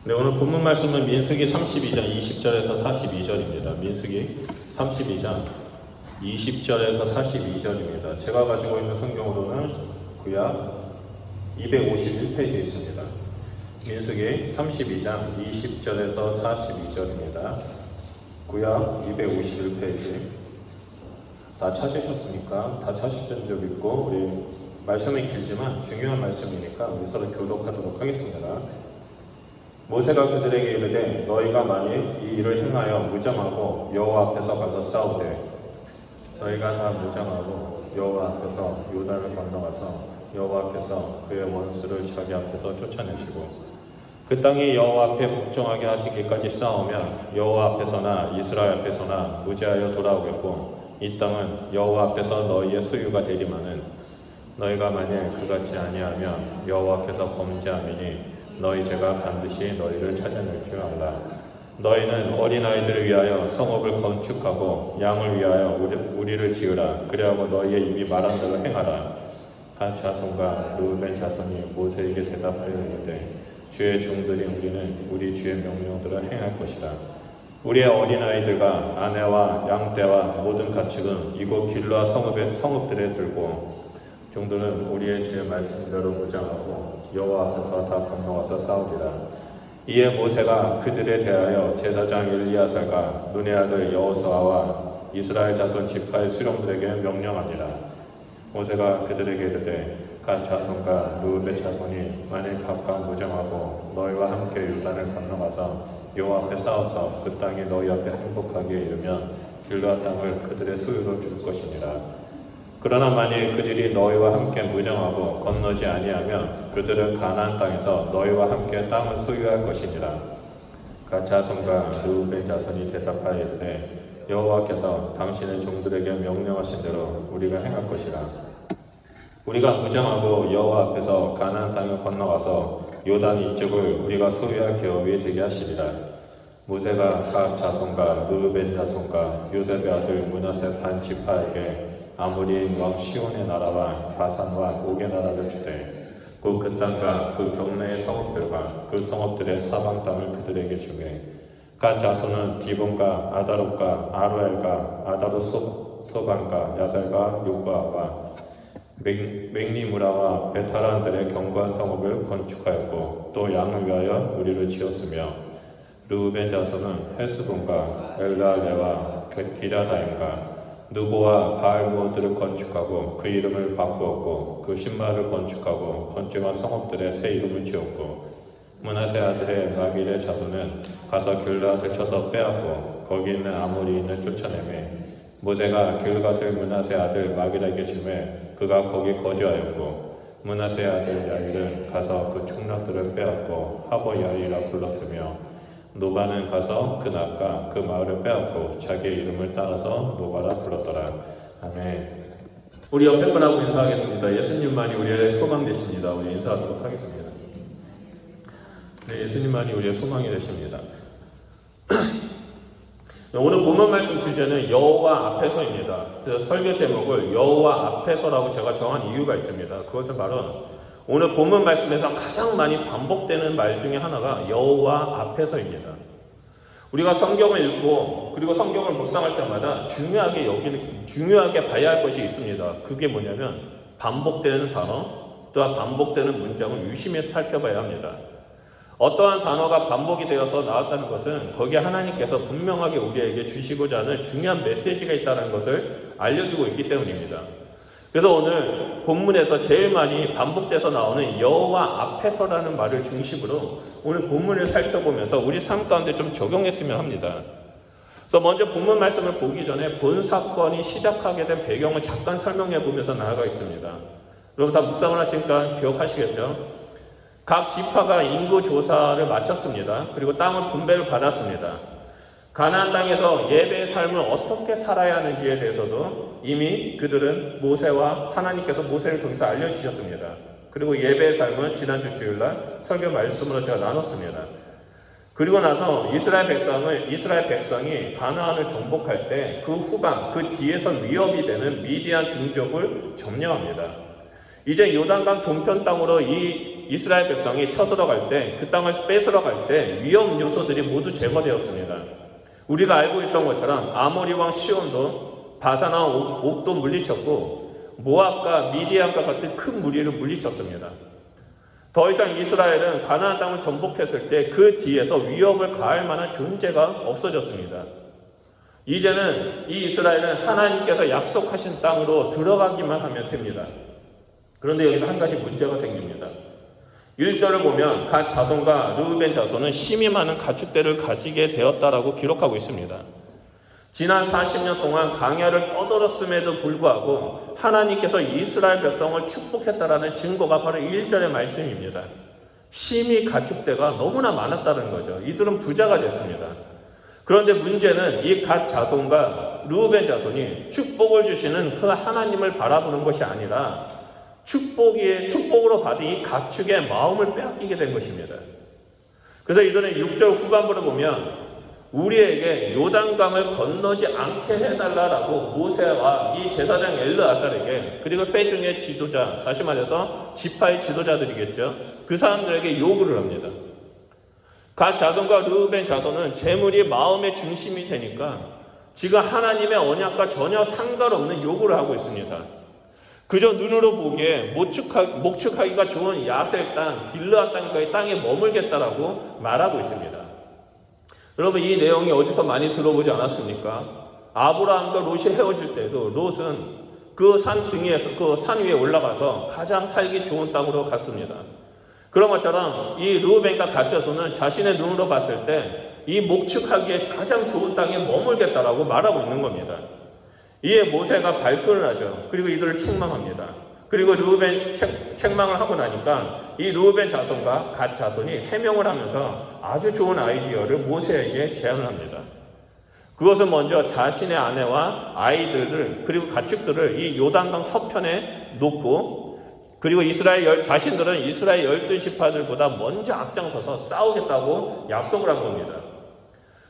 네, 오늘 본문 말씀은 민수기 32장 20절에서 42절입니다. 민수기 32장 20절에서 42절입니다. 제가 가지고 있는 성경으로는 구약 251페이지에 있습니다. 민수기 32장 20절에서 42절입니다. 구약 251페이지. 다 찾으셨습니까? 다 찾으신 적 있고, 우리 말씀이 길지만 중요한 말씀이니까 우리 서로 교독하도록 하겠습니다. 모세가 그들에게 이르되 너희가 만일 이 일을 행하여 무장하고 여호와 앞에서 가서 싸우되, 너희가 다 무장하고 여호와 앞에서 요단을 건너가서 여호와 앞에서 그의 원수를 자기 앞에서 쫓아내시고 그 땅이 여호와 앞에 복종하게 하시기까지 싸우면 여호와 앞에서나 이스라엘 앞에서나 무죄하여 돌아오겠고 이 땅은 여호와 앞에서 너희의 소유가 되리마는 너희가 만일 그같이 아니하면 여호와께서 범죄함이니 너희 죄가 반드시 너희를 찾아낼 줄 알라. 너희는 어린아이들을 위하여 성읍을 건축하고 양을 위하여 우리를 지으라. 그리하고 너희의 입이 말한 대로 행하라. 갓 자손과 르우벤 자손이 모세에게 대답하여 이르되 주의 종들이 우리는 우리 주의 명령들을 행할 것이다. 우리의 어린아이들과 아내와 양떼와 모든 가축은 이곳 길르아 성읍들에 들고 종들은 우리의 주의 말씀대로 무장하고 여호와 앞에서 다 건너와서 싸우리라. 이에 모세가 그들에 대하여 제사장 엘리야살과 눈의 아들 여호수아와 이스라엘 자손 지파의 수령들에게 명령하니라. 모세가 그들에게 이르되 갓 자손과 르우벤 자손이 만일 각각 무장하고 너희와 함께 요단을 건너가서 여호와 앞에 싸워서 그 땅이 너희 앞에 행복하게 이르면 길르아 땅을 그들의 소유로 줄 것이니라. 그러나 만일 그들이 너희와 함께 무장하고 건너지 아니하면 그들은 가나안 땅에서 너희와 함께 땅을 소유할 것이니라. 갓 자손과 르우벤 자손이 대답하여 이르되 여호와께서 당신의 종들에게 명령하신 대로 우리가 행할 것이라. 우리가 무장하고 여호와 앞에서 가나안 땅에 건너가서 요단 이쪽을 우리가 소유할 계업이 되게 하시리라. 모세가 각 자손과 르우벤 자손과 요셉의 아들 므낫세 반 지파에게 아모리인 왕 시온의 나라와 바산과 옥의 나라를 주되 그 땅과 그 경내의 성읍들과 그 성읍들의 사방 땅을 그들에게 주매 갓 자손은 디본과 아다롯과 아로엘과 아다롯 소반과 야살과 요바와 맹리무라와 베타란들의 견고한 성읍을 건축하였고 또 양을 위하여 우리를 지었으며 르우벤 자손은 헬스본과 엘라레와 기라다임과 누보와 바알무어들을 건축하고 그 이름을 바꾸었고 그 신마를 건축하고 건축한 성읍들의 새 이름을 지었고 므낫세 아들의 마길의 자손은 가서 길르앗을 쳐서 빼앗고 거기 있는 아모리인을 쫓아내매 모세가 길르앗을 므낫세 아들 마길에게 주매 그가 거기 거주하였고 므낫세 아들 야일은 가서 그 총력들을 빼앗고 하보야일이라 불렀으며 노바는 가서 그 낙과 그 마을을 빼앗고 자기의 이름을 따라서 노바라 불렀더라. 아멘. 우리 옆에 분하고 인사하겠습니다. 예수님만이 우리의 소망 되십니다. 우리 인사하도록 하겠습니다. 네, 예수님만이 우리의 소망이 되십니다. 오늘 본문 말씀 주제는 여호와 앞에서입니다. 그래서 설교 제목을 여호와 앞에서라고 제가 정한 이유가 있습니다. 그것은 바로 오늘 본문 말씀에서 가장 많이 반복되는 말 중에 하나가 여호와 앞에서입니다. 우리가 성경을 읽고 그리고 성경을 묵상할 때마다 중요하게 봐야 할 것이 있습니다. 그게 뭐냐면 반복되는 단어 또한 반복되는 문장을 유심히 살펴봐야 합니다. 어떠한 단어가 반복이 되어서 나왔다는 것은 거기에 하나님께서 분명하게 우리에게 주시고자 하는 중요한 메시지가 있다는 것을 알려주고 있기 때문입니다. 그래서 오늘 본문에서 제일 많이 반복돼서 나오는 여호와 앞에서라는 말을 중심으로 오늘 본문을 살펴보면서 우리 삶 가운데 좀 적용했으면 합니다. 그래서 먼저 본문 말씀을 보기 전에 본 사건이 시작하게 된 배경을 잠깐 설명해 보면서 나아가겠습니다. 여러분 다 묵상을 하시니까 기억하시겠죠? 각 지파가 인구 조사를 마쳤습니다. 그리고 땅을 분배를 받았습니다. 가나안 땅에서 예배의 삶을 어떻게 살아야 하는지에 대해서도 이미 그들은 모세와 하나님께서 모세를 통해서 알려주셨습니다. 그리고 예배의 삶은 지난주 주일날 설교 말씀으로 제가 나눴습니다. 그리고 나서 이스라엘 백성이 가나안을 정복할 때 그 후방, 그 뒤에선 위협이 되는 미디안 종족을 점령합니다. 이제 요단강 동편 땅으로 이 이스라엘 백성이 쳐들어갈 때, 그 땅을 뺏으러 갈 때 위험 요소들이 모두 제거되었습니다. 우리가 알고 있던 것처럼 아모리 왕 시온도 바사나 옥도 물리쳤고 모압과 미디안과 같은 큰 무리를 물리쳤습니다. 더 이상 이스라엘은 가나안 땅을 정복했을 때 그 뒤에서 위협을 가할 만한 존재가 없어졌습니다. 이제는 이 이스라엘은 하나님께서 약속하신 땅으로 들어가기만 하면 됩니다. 그런데 여기서 한 가지 문제가 생깁니다. 1절을 보면 갓 자손과 르우벤 자손은 심히 많은 가축대를 가지게 되었다라고 기록하고 있습니다. 지난 40년 동안 광야를 떠돌았음에도 불구하고 하나님께서 이스라엘 백성을 축복했다라는 증거가 바로 1절의 말씀입니다. 심히 가축대가 너무나 많았다는 거죠. 이들은 부자가 됐습니다. 그런데 문제는 이 갓 자손과 르우벤 자손이 축복을 주시는 그 하나님을 바라보는 것이 아니라 축복으로 받은 이 가축의 마음을 빼앗기게 된 것입니다. 그래서 이들은 6절 후반부를 보면 우리에게 요단강을 건너지 않게 해달라라고 모세와 이 제사장 엘르아살에게, 그리고 빼중의 지도자, 다시 말해서 지파의 지도자들이겠죠. 그 사람들에게 요구를 합니다. 갓 자손과 르우벤 자손은 재물이 마음의 중심이 되니까 지금 하나님의 언약과 전혀 상관없는 요구를 하고 있습니다. 그저 눈으로 보기에 목축하기가 좋은 야셀 땅, 길르앗 땅과의 땅에 머물겠다라고 말하고 있습니다. 여러분, 이 내용이 어디서 많이 들어보지 않았습니까? 아브라함과 롯이 헤어질 때도 롯은 그 산 등에서, 그 산 위에 올라가서 가장 살기 좋은 땅으로 갔습니다. 그런 것처럼 이 르우벤과 갓 자손은 자신의 눈으로 봤을 때 이 목축하기에 가장 좋은 땅에 머물겠다라고 말하고 있는 겁니다. 이에 모세가 발끈을 하죠. 그리고 이들을 책망합니다. 그리고 르우벤 책망을 하고 나니까 이 르우벤 자손과 갓 자손이 해명을 하면서 아주 좋은 아이디어를 모세에게 제안을 합니다. 그것은 먼저 자신의 아내와 아이들을, 그리고 가축들을 이 요단강 서편에 놓고, 그리고 자신들은 이스라엘 12지파들보다 먼저 앞장서서 싸우겠다고 약속을 한 겁니다.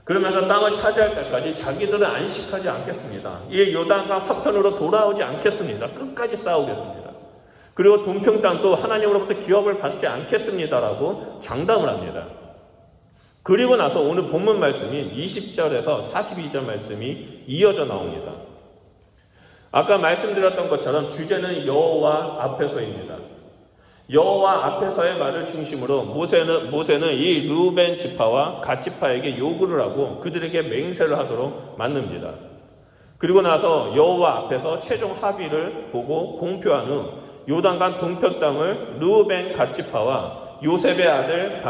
그러면서 땅을 차지할 때까지 자기들은 안식하지 않겠습니다. 이 요단강 서편으로 돌아오지 않겠습니다. 끝까지 싸우겠습니다. 그리고 동평 땅도 하나님으로부터 기업을 받지 않겠습니다라고 장담을 합니다. 그리고 나서 오늘 본문 말씀인 20절에서 42절 말씀이 이어져 나옵니다. 아까 말씀드렸던 것처럼 주제는 여호와 앞에서입니다. 여호와 앞에서의 말을 중심으로 모세는 이 르우벤 지파와 갓 지파에게 요구를 하고 그들에게 맹세를 하도록 만듭니다. 그리고 나서 여호와 앞에서 최종 합의를 보고 공표한 후 요단강 동편 땅을 르우벤 갓 지파와 요셉의 아들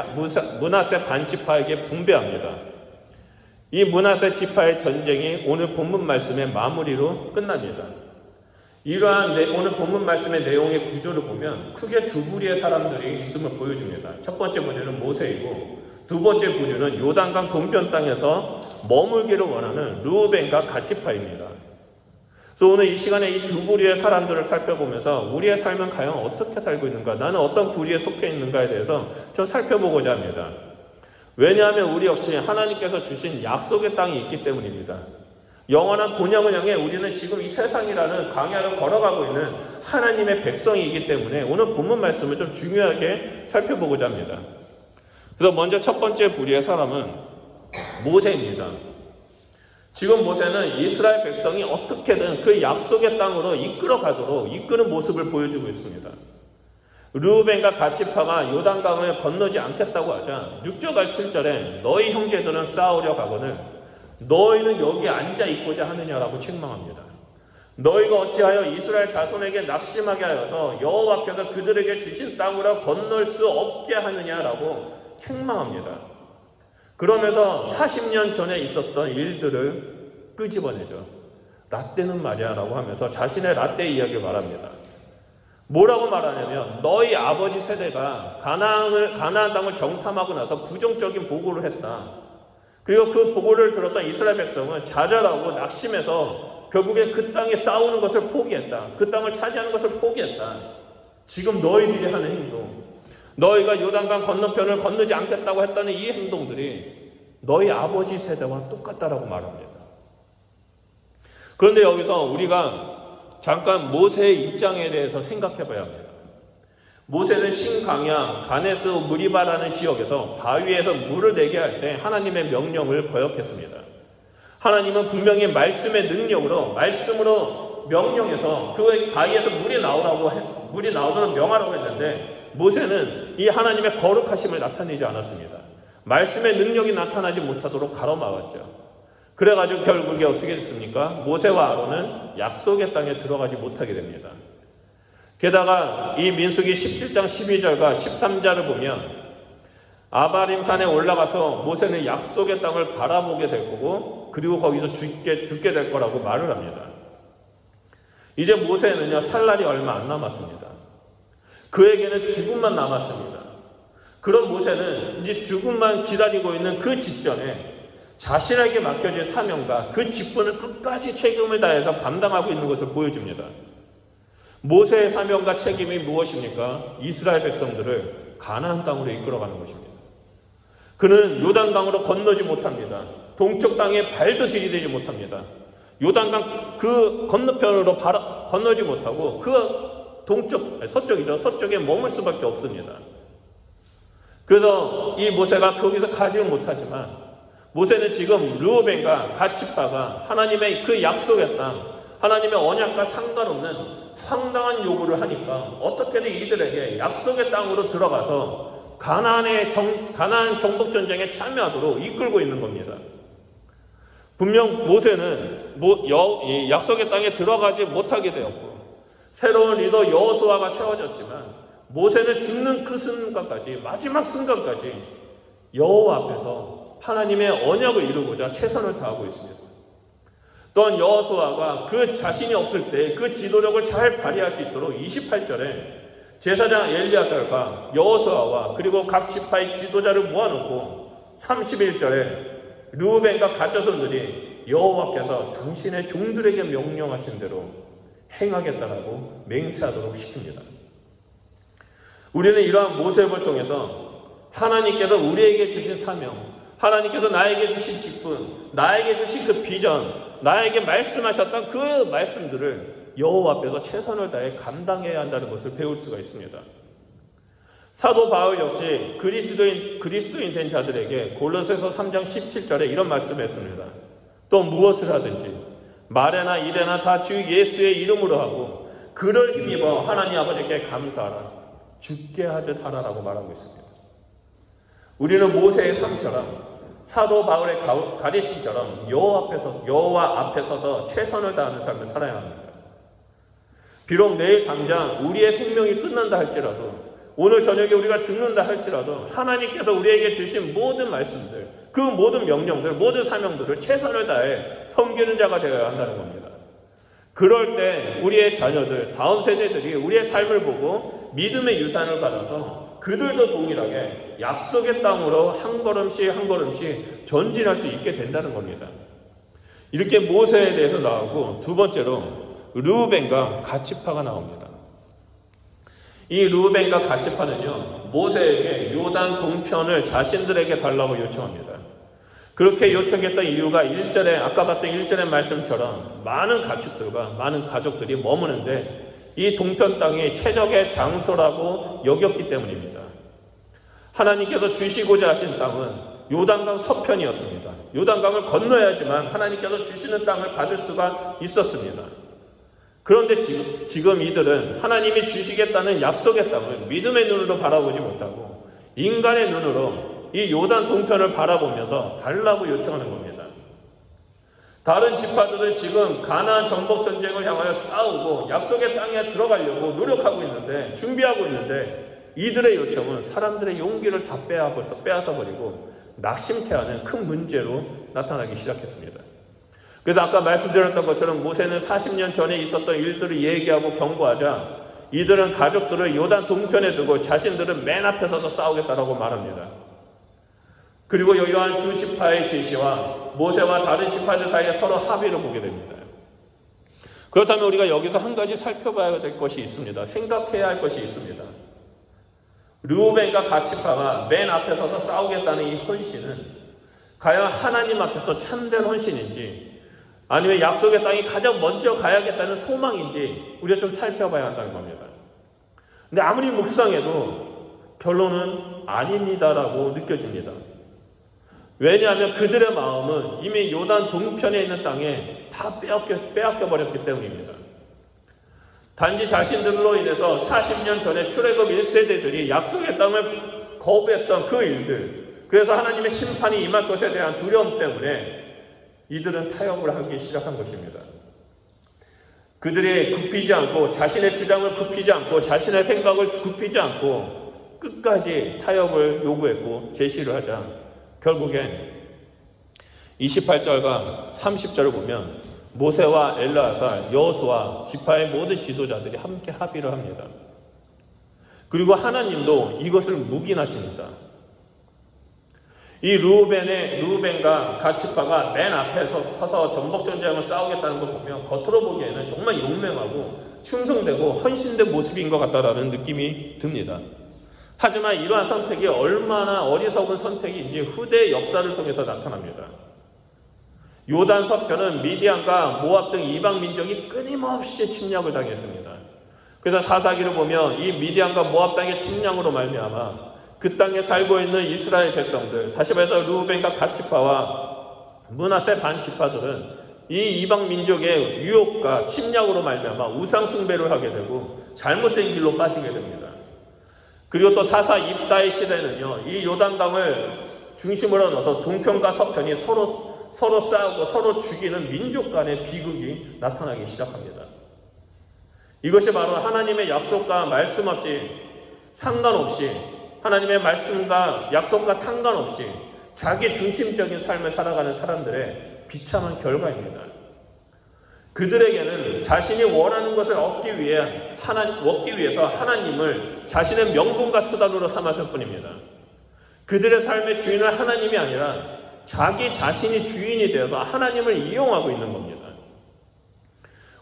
므낫세 반 지파에게 분배합니다. 이 므낫세 지파의 전쟁이 오늘 본문 말씀의 마무리로 끝납니다. 이러한 오늘 본문 말씀의 내용의 구조를 보면 크게 두 부류의 사람들이 있음을 보여줍니다. 첫 번째 부류는 모세이고, 두 번째 부류는 요단강 동편 땅에서 머물기를 원하는 르우벤과 갓 지파입니다. 그래서 오늘 이 시간에 이 두 부류의 사람들을 살펴보면서 우리의 삶은 과연 어떻게 살고 있는가, 나는 어떤 부류에 속해 있는가에 대해서 좀 살펴보고자 합니다. 왜냐하면 우리 역시 하나님께서 주신 약속의 땅이 있기 때문입니다. 영원한 본향을 향해 우리는 지금 이 세상이라는 광야를 걸어가고 있는 하나님의 백성이기 때문에 오늘 본문 말씀을 좀 중요하게 살펴보고자 합니다. 그래서 먼저 첫 번째 부류의 사람은 모세입니다. 지금 모세는 이스라엘 백성이 어떻게든 그 약속의 땅으로 이끄는 모습을 보여주고 있습니다. 르우벤과 갓 지파가 요단강을 건너지 않겠다고 하자 6절 7절에 너희 형제들은 싸우려 가거늘 너희는 여기 앉아 있고자 하느냐라고 책망합니다. 너희가 어찌하여 이스라엘 자손에게 낙심하게 하여서 여호와께서 그들에게 주신 땅으로 건널 수 없게 하느냐라고 책망합니다. 그러면서 40년 전에 있었던 일들을 끄집어내죠. 라떼는 말이야 라고 하면서 자신의 라떼 이야기를 말합니다. 뭐라고 말하냐면 너희 아버지 세대가 가나안 땅을 정탐하고 나서 부정적인 보고를 했다. 그리고 그 보고를 들었던 이스라엘 백성은 좌절하고 낙심해서 결국에 그 땅에 싸우는 것을 포기했다. 그 땅을 차지하는 것을 포기했다. 지금 너희들이 하는 행동, 너희가 요단강 건너편을 건너지 않겠다고 했다는 이 행동들이 너희 아버지 세대와 똑같다라고 말합니다. 그런데 여기서 우리가 잠깐 모세의 입장에 대해서 생각해 봐야 합니다. 모세는 신강야 가네스 무리바라는 지역에서 바위에서 물을 내게 할 때 하나님의 명령을 거역했습니다. 하나님은 분명히 말씀의 능력으로 말씀으로 명령해서 그 바위에서 물이 나오도록 명하라고 했는데 모세는 이 하나님의 거룩하심을 나타내지 않았습니다. 말씀의 능력이 나타나지 못하도록 가로막았죠. 그래가지고 결국에 어떻게 됐습니까? 모세와 아론은 약속의 땅에 들어가지 못하게 됩니다. 게다가 이 민수기 17장 12절과 13절을 보면 아바림 산에 올라가서 모세는 약속의 땅을 바라보게 될 거고 그리고 거기서 죽게 될 거라고 말을 합니다. 이제 모세는요 살 날이 얼마 안 남았습니다. 그에게는 죽음만 남았습니다. 그런 모세는 이제 죽음만 기다리고 있는 그 직전에 자신에게 맡겨진 사명과 그 직분을 끝까지 책임을 다해서 감당하고 있는 것을 보여줍니다. 모세의 사명과 책임이 무엇입니까? 이스라엘 백성들을 가나안 땅으로 이끌어가는 것입니다. 그는 요단강으로 건너지 못합니다. 동쪽 땅에 발도 들이대지 못합니다. 요단강 그 건너편으로 건너지 못하고 그 서쪽에 머물 수밖에 없습니다. 그래서 이 모세가 거기서 가지를 못하지만 모세는 지금 르우벤과 갓지파가 하나님의 그 약속의 땅, 하나님의 언약과 상관없는 황당한 요구를 하니까 어떻게든 이들에게 약속의 땅으로 들어가서 가나안 정복 전쟁에 참여하도록 이끌고 있는 겁니다. 분명 모세는 약속의 땅에 들어가지 못하게 되었고 새로운 리더 여호수아가 세워졌지만 모세는 죽는 그 순간까지 마지막 순간까지 여호와 앞에서 하나님의 언약을 이루고자 최선을 다하고 있습니다. 또한 여호수아가 그 자신이 없을 때 그 지도력을 잘 발휘할 수 있도록 28절에 제사장 엘리야살과 여호수아와 그리고 각 지파의 지도자를 모아놓고 31절에 르우벤과 갓 자손들이 여호와께서 당신의 종들에게 명령하신 대로 행하겠다라고 맹세하도록 시킵니다. 우리는 이러한 모세를 통해서 하나님께서 우리에게 주신 사명, 하나님께서 나에게 주신 직분, 나에게 주신 그 비전, 나에게 말씀하셨던 그 말씀들을 여호와 앞에서 최선을 다해 감당해야 한다는 것을 배울 수가 있습니다. 사도 바울 역시 그리스도인 된 자들에게 골로새서 3장 17절에 이런 말씀을 했습니다. 또 무엇을 하든지 말에나 일에나 다 주 예수의 이름으로 하고 그를 힘입어 하나님 아버지께 감사하라. 죽게 하듯 하라라고 말하고 있습니다. 우리는 모세의 삶처럼 사도 바울의 가르침처럼 여호와 앞에 서서 최선을 다하는 삶을 살아야 합니다. 비록 내일 당장 우리의 생명이 끝난다 할지라도 오늘 저녁에 우리가 죽는다 할지라도 하나님께서 우리에게 주신 모든 말씀들, 그 모든 명령들, 모든 사명들을 최선을 다해 섬기는 자가 되어야 한다는 겁니다. 그럴 때 우리의 자녀들, 다음 세대들이 우리의 삶을 보고 믿음의 유산을 받아서 그들도 동일하게 약속의 땅으로 한 걸음씩 한 걸음씩 전진할 수 있게 된다는 겁니다. 이렇게 모세에 대해서 나오고 두 번째로 르우벤과 갓지파가 나옵니다. 이 르우벤과 갓지파는요 모세에게 요단 동편을 자신들에게 달라고 요청합니다. 그렇게 요청했던 이유가 아까 봤던 1절의 말씀처럼 많은 가축들과 많은 가족들이 머무는데 이 동편 땅이 최적의 장소라고 여겼기 때문입니다. 하나님께서 주시고자 하신 땅은 요단강 서편이었습니다. 요단강을 건너야지만 하나님께서 주시는 땅을 받을 수가 있었습니다. 그런데 지금 이들은 하나님이 주시겠다는 약속의 땅을 믿음의 눈으로 바라보지 못하고 인간의 눈으로 이 요단 동편을 바라보면서 달라고 요청하는 겁니다. 다른 지파들은 지금 가나안 정복 전쟁을 향하여 싸우고 약속의 땅에 들어가려고 노력하고 있는데 준비하고 있는데 이들의 요청은 사람들의 용기를 다 빼앗아 버리고 낙심케하는 큰 문제로 나타나기 시작했습니다. 그래서 아까 말씀드렸던 것처럼 모세는 40년 전에 있었던 일들을 얘기하고 경고하자 이들은 가족들을 요단 동편에 두고 자신들은 맨 앞에 서서 싸우겠다라고 말합니다. 그리고 이러한 두 지파의 제시와 모세와 다른 지파들 사이에 서로 합의를 보게 됩니다. 그렇다면 우리가 여기서 한 가지 살펴봐야 될 것이 있습니다. 생각해야 할 것이 있습니다. 르우벤과 갓지파가 맨 앞에 서서 싸우겠다는 이 헌신은 과연 하나님 앞에서 참된 헌신인지 아니면 약속의 땅이 가장 먼저 가야겠다는 소망인지 우리가 좀 살펴봐야 한다는 겁니다. 근데 아무리 묵상해도 결론은 아닙니다라고 느껴집니다. 왜냐하면 그들의 마음은 이미 요단 동편에 있는 땅에 다 빼앗겨 버렸기 때문입니다. 단지 자신들로 인해서 40년 전에 출애굽 1세대들이 약속의 땅을 거부했던 그 일들, 그래서 하나님의 심판이 임할 것에 대한 두려움 때문에 이들은 타협을 하기 시작한 것입니다. 그들이 굽히지 않고, 자신의 주장을 굽히지 않고, 자신의 생각을 굽히지 않고 끝까지 타협을 요구했고 제시를 하자 결국엔 28절과 30절을 보면 모세와 엘르아살, 여호수아, 지파의 모든 지도자들이 함께 합의를 합니다. 그리고 하나님도 이것을 묵인하십니다. 이 르우벤과 갓 지파가 맨 앞에 서서 전복전쟁을 싸우겠다는 걸 보면 겉으로 보기에는 정말 용맹하고 충성되고 헌신된 모습인 것 같다라는 느낌이 듭니다. 하지만 이러한 선택이 얼마나 어리석은 선택인지 후대의 역사를 통해서 나타납니다. 요단 서편은 미디안과 모압 등 이방 민족이 끊임없이 침략을 당했습니다. 그래서 사사기를 보면 이 미디안과 모압 땅의 침략으로 말미암아 그 땅에 살고 있는 이스라엘 백성들, 다시 말해서 르우벤과 갓 지파와 므낫세 반 지파들은 이 이방 민족의 유혹과 침략으로 말미암아 우상 숭배를 하게 되고 잘못된 길로 빠지게 됩니다. 그리고 또 사사 입다의 시대는요, 이 요단강을 중심으로 넣어서 동편과 서편이 서로 싸우고 서로 죽이는 민족 간의 비극이 나타나기 시작합니다. 이것이 바로 하나님의 약속과 말씀 없이 상관없이, 하나님의 말씀과 약속과 상관없이 자기 중심적인 삶을 살아가는 사람들의 비참한 결과입니다. 그들에게는 자신이 원하는 것을 얻기 위해서 하나님을 자신의 명분과 수단으로 삼았을 뿐입니다. 그들의 삶의 주인은 하나님이 아니라 자기 자신이 주인이 되어서 하나님을 이용하고 있는 겁니다.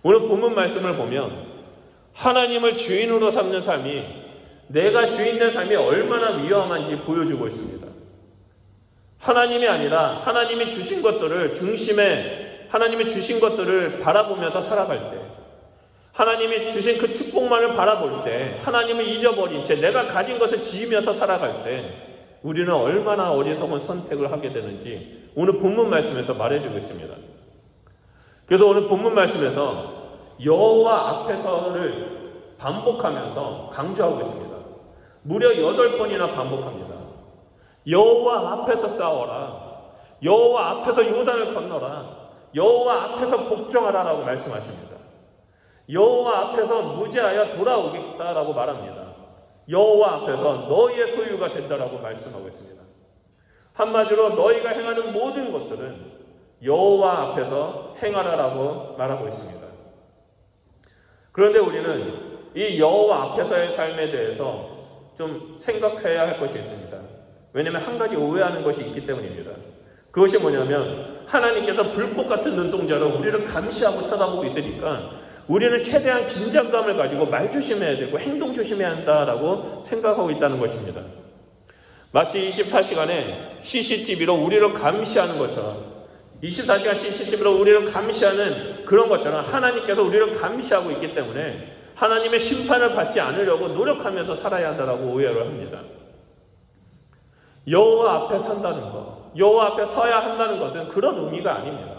오늘 본문 말씀을 보면 하나님을 주인으로 삼는 삶이, 내가 주인된 삶이 얼마나 위험한지 보여주고 있습니다. 하나님이 아니라 하나님이 주신 것들을 중심에, 하나님이 주신 것들을 바라보면서 살아갈 때, 하나님이 주신 그 축복만을 바라볼 때, 하나님을 잊어버린 채 내가 가진 것을 지으면서 살아갈 때 우리는 얼마나 어리석은 선택을 하게 되는지 오늘 본문 말씀에서 말해주고 있습니다. 그래서 오늘 본문 말씀에서 여호와 앞에서를 반복하면서 강조하고 있습니다. 무려 8번이나 반복합니다. 여호와 앞에서 싸워라. 여호와 앞에서 요단을 건너라. 여호와 앞에서 복종하라라고 말씀하십니다. 여호와 앞에서 무죄하여 돌아오겠다라고 말합니다. 여호와 앞에서 너희의 소유가 된다라고 말씀하고 있습니다. 한마디로 너희가 행하는 모든 것들은 여호와 앞에서 행하라라고 말하고 있습니다. 그런데 우리는 이 여호와 앞에서의 삶에 대해서 좀 생각해야 할 것이 있습니다. 왜냐하면 한 가지 오해하는 것이 있기 때문입니다. 그것이 뭐냐면 하나님께서 불꽃 같은 눈동자로 우리를 감시하고 쳐다보고 있으니까 우리는 최대한 긴장감을 가지고 말 조심해야 되고 행동 조심해야 한다라고 생각하고 있다는 것입니다. 마치 24시간에 CCTV로 우리를 감시하는 것처럼, 24시간 CCTV로 우리를 감시하는 그런 것처럼 하나님께서 우리를 감시하고 있기 때문에 하나님의 심판을 받지 않으려고 노력하면서 살아야 한다라고 오해를 합니다. 여호와 앞에 산다는 것, 여호와 앞에 서야 한다는 것은 그런 의미가 아닙니다.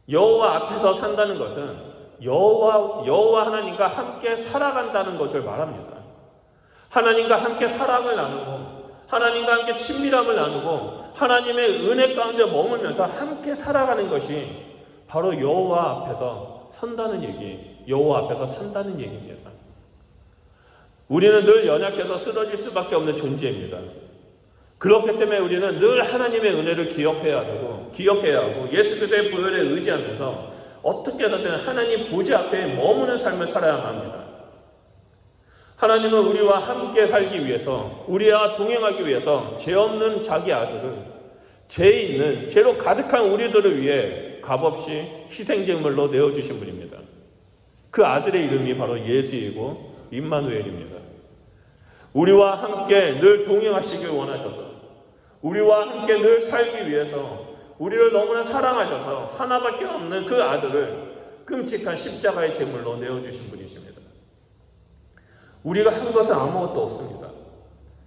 여호와 앞에서 산다는 것은 여호와 하나님과 함께 살아간다는 것을 말합니다. 하나님과 함께 사랑을 나누고 하나님과 함께 친밀함을 나누고 하나님의 은혜 가운데 머물면서 함께 살아가는 것이 바로 여호와 앞에서 선다는 얘기, 여호와 앞에서 산다는 얘기입니다. 우리는 늘 연약해서 쓰러질 수밖에 없는 존재입니다. 그렇기 때문에 우리는 늘 하나님의 은혜를 기억해야 하고 예수 그리스도의 보혈에 의지하면서 어떻게 해서든 하나님 보좌 앞에 머무는 삶을 살아야만 합니다. 하나님은 우리와 함께 살기 위해서, 우리와 동행하기 위해서 죄 없는 자기 아들을, 죄로 가득한 우리들을 위해 값없이 희생제물로 내어주신 분입니다. 그 아들의 이름이 바로 예수이고 임마누엘입니다. 우리와 함께 늘 동행하시길 원하셔서, 우리와 함께 늘 살기 위해서 우리를 너무나 사랑하셔서 하나밖에 없는 그 아들을 끔찍한 십자가의 제물로 내어주신 분이십니다. 우리가 한 것은 아무것도 없습니다.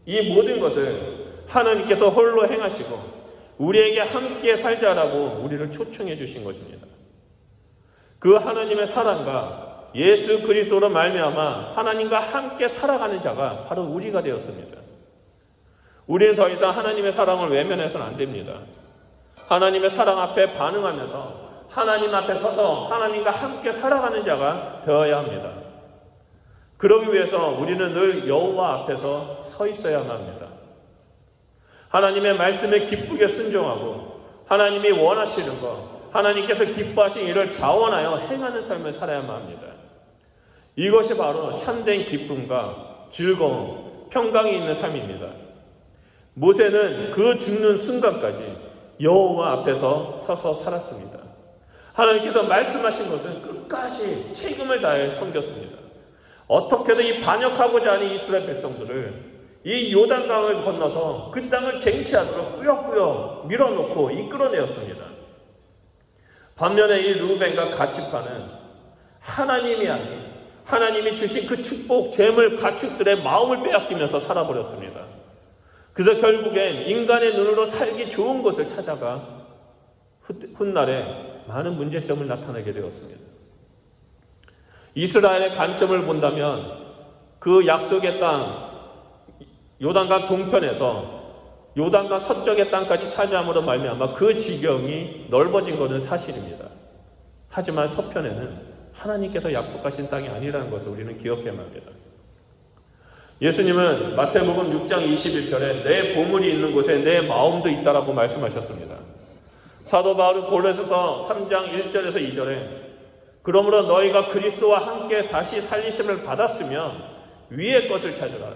이 모든 것을 하나님께서 홀로 행하시고 우리에게 함께 살자라고 우리를 초청해 주신 것입니다. 그 하나님의 사랑과 예수 그리스도로 말미암아 하나님과 함께 살아가는 자가 바로 우리가 되었습니다. 우리는 더 이상 하나님의 사랑을 외면해서는 안 됩니다. 하나님의 사랑 앞에 반응하면서 하나님 앞에 서서 하나님과 함께 살아가는 자가 되어야 합니다. 그러기 위해서 우리는 늘 여호와 앞에서 서 있어야만 합니다. 하나님의 말씀에 기쁘게 순종하고 하나님이 원하시는 것, 하나님께서 기뻐하신 일을 자원하여 행하는 삶을 살아야만 합니다. 이것이 바로 참된 기쁨과 즐거움, 평강이 있는 삶입니다. 모세는 그 죽는 순간까지 여호와 앞에서 서서 살았습니다. 하나님께서 말씀하신 것은 끝까지 책임을 다해 섬겼습니다. 어떻게든 이 반역하고자 하는 이스라엘 백성들을 이 요단강을 건너서 그 땅을 쟁취하도록 꾸역꾸역 밀어놓고 이끌어내었습니다. 반면에 이 르우벤과 갓지파는 하나님이 아닌 하나님이 주신 그 축복, 재물, 가축들의 마음을 빼앗기면서 살아버렸습니다. 그래서 결국엔 인간의 눈으로 살기 좋은 곳을 찾아가 훗날에 많은 문제점을 나타내게 되었습니다. 이스라엘의 관점을 본다면 그 약속의 땅 요단강 동편에서 요단강 서쪽의 땅까지 차지함으로 말미암아 그 지경이 넓어진 것은 사실입니다. 하지만 서편에는 하나님께서 약속하신 땅이 아니라는 것을 우리는 기억해야 합니다. 예수님은 마태복음 6장 21절에 내 보물이 있는 곳에 내 마음도 있다라고 말씀하셨습니다. 사도 바울은 골로새서 3장 1절에서 2절에 그러므로 너희가 그리스도와 함께 다시 살리심을 받았으면 위의 것을 찾으라.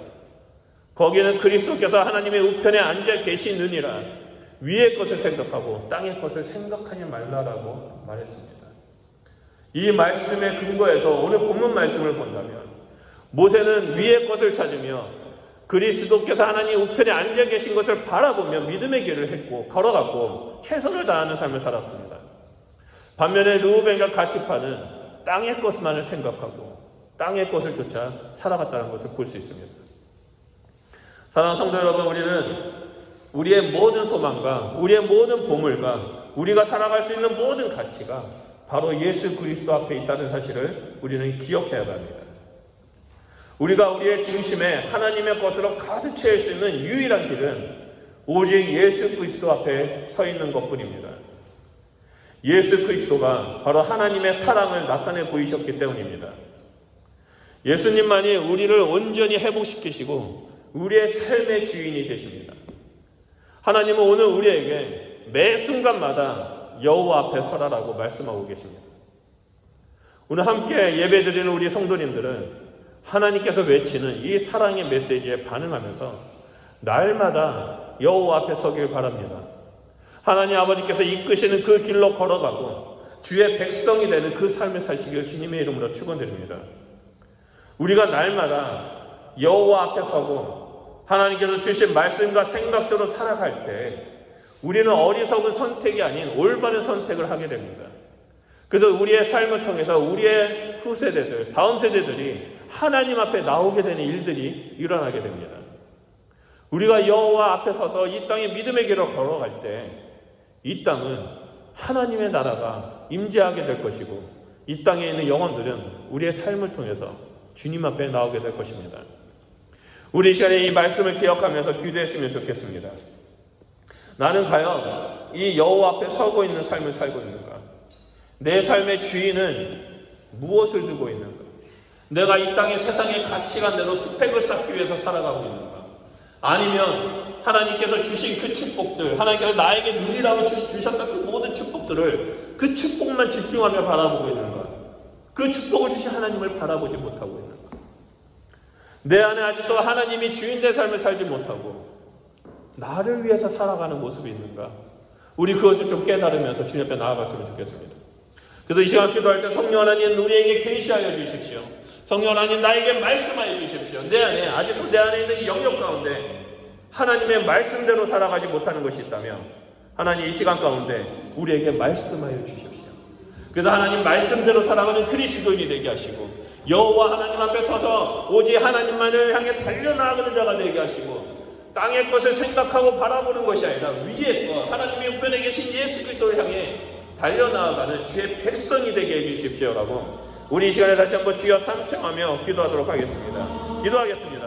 거기는 그리스도께서 하나님의 우편에 앉아 계시느니라. 위의 것을 생각하고 땅의 것을 생각하지 말라라고 말했습니다. 이 말씀의 근거에서 오늘 본문 말씀을 본다면 모세는 위의 것을 찾으며 그리스도께서 하나님 우편에 앉아 계신 것을 바라보며 믿음의 길을 했고 걸어갔고 최선을 다하는 삶을 살았습니다. 반면에 르우벤과 갓지파는 땅의 것만을 생각하고 땅의 것을 쫓아 살아갔다는 것을 볼 수 있습니다. 사랑하는 성도 여러분, 우리는 우리의 모든 소망과 우리의 모든 보물과 우리가 살아갈 수 있는 모든 가치가 바로 예수 그리스도 앞에 있다는 사실을 우리는 기억해야 합니다. 우리가 우리의 중심에 하나님의 것으로 가득 채울 수 있는 유일한 길은 오직 예수 그리스도 앞에 서 있는 것뿐입니다. 예수 그리스도가 바로 하나님의 사랑을 나타내 보이셨기 때문입니다. 예수님만이 우리를 온전히 회복시키시고 우리의 삶의 주인이 되십니다. 하나님은 오늘 우리에게 매 순간마다 여호와 앞에 서라라고 말씀하고 계십니다. 오늘 함께 예배드리는 우리 성도님들은 하나님께서 외치는 이 사랑의 메시지에 반응하면서 날마다 여호와 앞에 서길 바랍니다. 하나님 아버지께서 이끄시는 그 길로 걸어가고 주의 백성이 되는 그 삶을 사시길 주님의 이름으로 축원드립니다. 우리가 날마다 여호와 앞에 서고 하나님께서 주신 말씀과 생각대로 살아갈 때 우리는 어리석은 선택이 아닌 올바른 선택을 하게 됩니다. 그래서 우리의 삶을 통해서 우리의 후세대들, 다음 세대들이 하나님 앞에 나오게 되는 일들이 일어나게 됩니다. 우리가 여호와 앞에 서서 이 땅의 믿음의 길을 걸어갈 때 이 땅은 하나님의 나라가 임재하게 될 것이고 이 땅에 있는 영혼들은 우리의 삶을 통해서 주님 앞에 나오게 될 것입니다. 우리 이 시간에 이 말씀을 기억하면서 기도했으면 좋겠습니다. 나는 과연 이 여호와 앞에 서고 있는 삶을 살고 있는가? 내 삶의 주인은 무엇을 두고 있는가? 내가 이 땅의 세상의 가치관대로 스펙을 쌓기 위해서 살아가고 있는가? 아니면 하나님께서 주신 그 축복들, 하나님께서 나에게 누리라고 주셨던 그 모든 축복들을 그 축복만 집중하며 바라보고 있는가? 그 축복을 주신 하나님을 바라보지 못하고 있는가? 내 안에 아직도 하나님이 주인된 삶을 살지 못하고 나를 위해서 살아가는 모습이 있는가? 우리 그것을 좀 깨달으면서 주님 앞에 나아갔으면 좋겠습니다. 그래서 이 시간 기도할 때 성령 하나님 우리에게 계시하여 주십시오. 성령 하나님 나에게 말씀하여 주십시오. 내 안에 아직도 내 안에 있는 이 영역 가운데 하나님의 말씀대로 살아가지 못하는 것이 있다면 하나님 이 시간 가운데 우리에게 말씀하여 주십시오. 그래서 하나님 말씀대로 살아가는 그리스도인이 되게 하시고 여호와 하나님 앞에 서서 오직 하나님만을 향해 달려나가는 자가 되게 하시고 땅의 것을 생각하고 바라보는 것이 아니라 위의 것, 하나님의 우편에 계신 예수 그리스도를 향해 달려나가는 주의 백성이 되게 해주십시오라고 우리 이 시간에 다시 한번 주여 삼청하며 기도하도록 하겠습니다. 기도하겠습니다.